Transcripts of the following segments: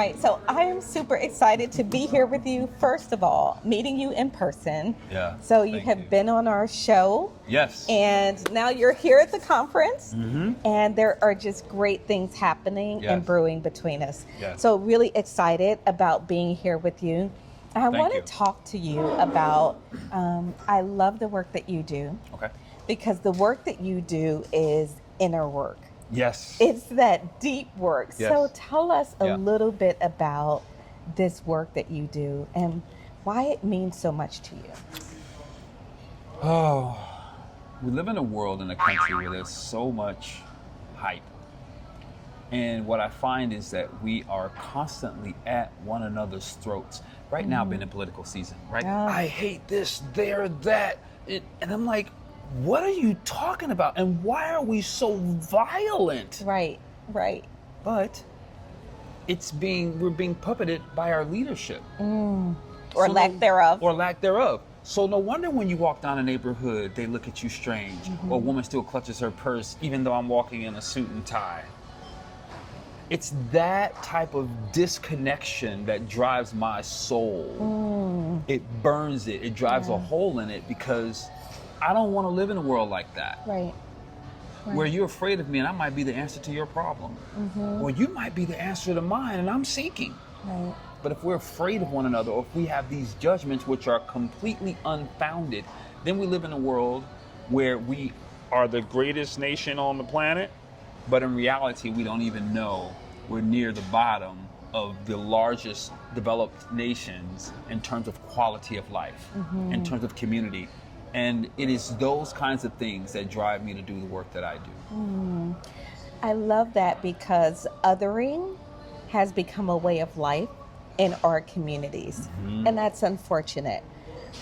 Right, so I am super excited to be here with you. First of all, meeting you in person. Yeah. So you thank have you. been on our show. Yes. And now you're here at the conference. Mm-hmm. And there are just great things happening and Yes. brewing between us. Yes. So really excited about being here with you. I want you. to talk to you about, I love the work that you do. Okay. Because the work that you do is inner work. Yes. It's that deep work. Yes. So tell us a Yeah. little bit about this work that you do and why it means so much to you. Oh, we live in a world, in a country where there's so much hype. And what I find is that we are constantly at one another's throats. Right now, being in political season, right? Yeah. I hate this, they're that. And I'm like, what are you talking about? And why are we so violent? Right. But we're being puppeted by our leadership. Or So lack thereof. Or lack thereof. So no wonder when you walk down a neighborhood, they look at you strange. Or a woman still clutches her purse, even though I'm walking in a suit and tie. It's that type of disconnection that drives my soul. It burns it. It drives a hole in it because I don't want to live in a world like that. Right. Where you're afraid of me and I might be the answer to your problem. Or you might be the answer to mine and I'm seeking. Right. But if we're afraid of one another, or if we have these judgments which are completely unfounded, then we live in a world where we are the greatest nation on the planet, but in reality, we don't even know we're near the bottom of the largest developed nations in terms of quality of life, in terms of community. And it is those kinds of things that drive me to do the work that I do. I love that because othering has become a way of life in our communities. And that's unfortunate.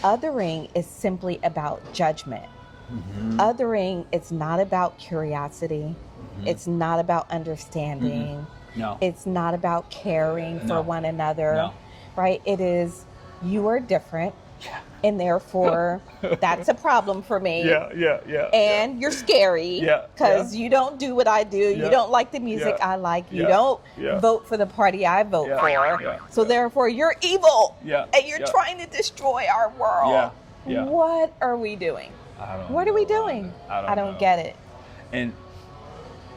Othering is simply about judgment. Othering is not about curiosity. It's not about understanding. No. It's not about caring for No. one another. No. Right? It is, you are different. Yeah. And therefore, that's a problem for me. Yeah. And you're scary because you don't do what I do. You Yeah. don't like the music Yeah. I like. You Yeah. don't Yeah. vote for the party I vote Yeah. for. Yeah. So therefore, you're evil. Yeah. And you're Yeah. trying to destroy our world. Yeah. Yeah. What are we doing? What are we doing? I don't know. get it. And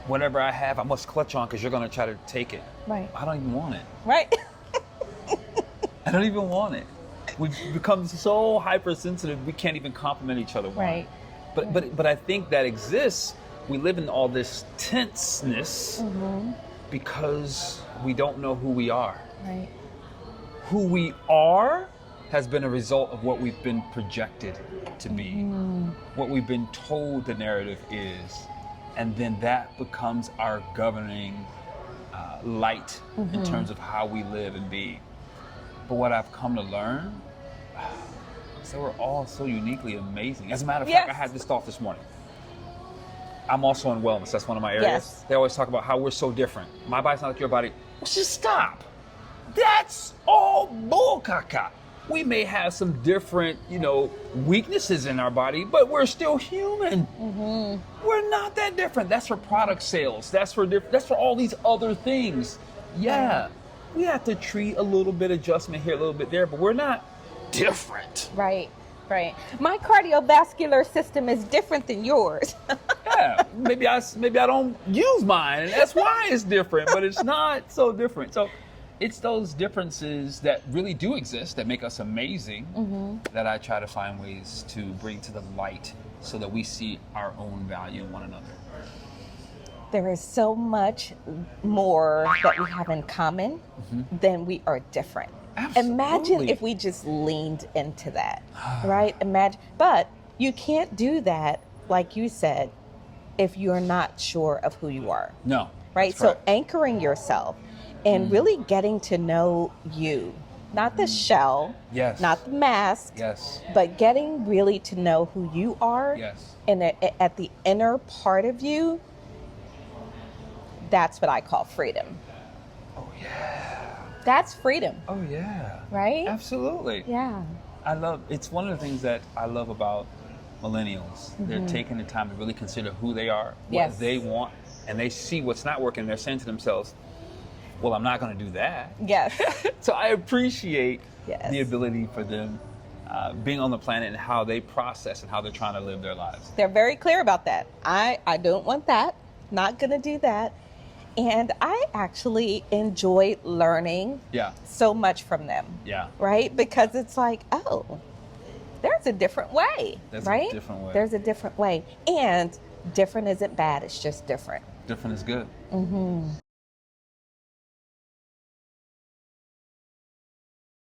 whatever I have, I must clutch on because you're going to try to take it. Right. I don't even want it. Right. I don't even want it. We've become so hypersensitive, we can't even compliment each other. Right. But I think that exists. We live in all this tenseness because we don't know who we are. Right. Who we are has been a result of what we've been projected to be, what we've been told the narrative is, and then that becomes our governing light in terms of how we live and be. But what I've come to learn is that we're all so uniquely amazing. As a matter of fact, I had this thought this morning. I'm also in wellness. That's one of my areas. Yes. They always talk about how we're so different. My body's not like your body. Well, just stop. That's all bull caca. We may have some different, weaknesses in our body, but we're still human. We're not that different. That's for product sales. That's for all these other things. Yeah, we have to treat a little bit adjustment here, a little bit there, but we're not different. Right. My cardiovascular system is different than yours. Yeah, maybe I don't use mine, and that's why it's different, but it's not so different. So it's those differences that really do exist that make us amazing that I try to find ways to bring to the light so that we see our own value in one another. There is so much more that we have in common than we are different. Absolutely. Imagine if we just leaned into that, right? But you can't do that, like you said, if you're not sure of who you are. No. Right? That's So correct. anchoring yourself and really getting to know you, not the shell, Yes. not the mask, Yes. but getting really to know who you are Yes. and at the inner part of you, that's what I call freedom. Oh yeah. That's freedom, Oh yeah. right? Absolutely. Yeah. It's one of the things that I love about millennials. They're taking the time to really consider who they are, what Yes. they want, and they see what's not working. They're saying to themselves, well, I'm not going to do that. Yes. So I appreciate Yes. the ability for them being on the planet and how they process and how they're trying to live their lives. They're very clear about that. I don't want that. Not going to do that. And I actually enjoy learning Yeah. so much from them. Yeah. Right? Because it's like, oh, there's a different way. There's right? a different way. There's a different way. And different isn't bad. It's just different. Different is good. Mm-hmm.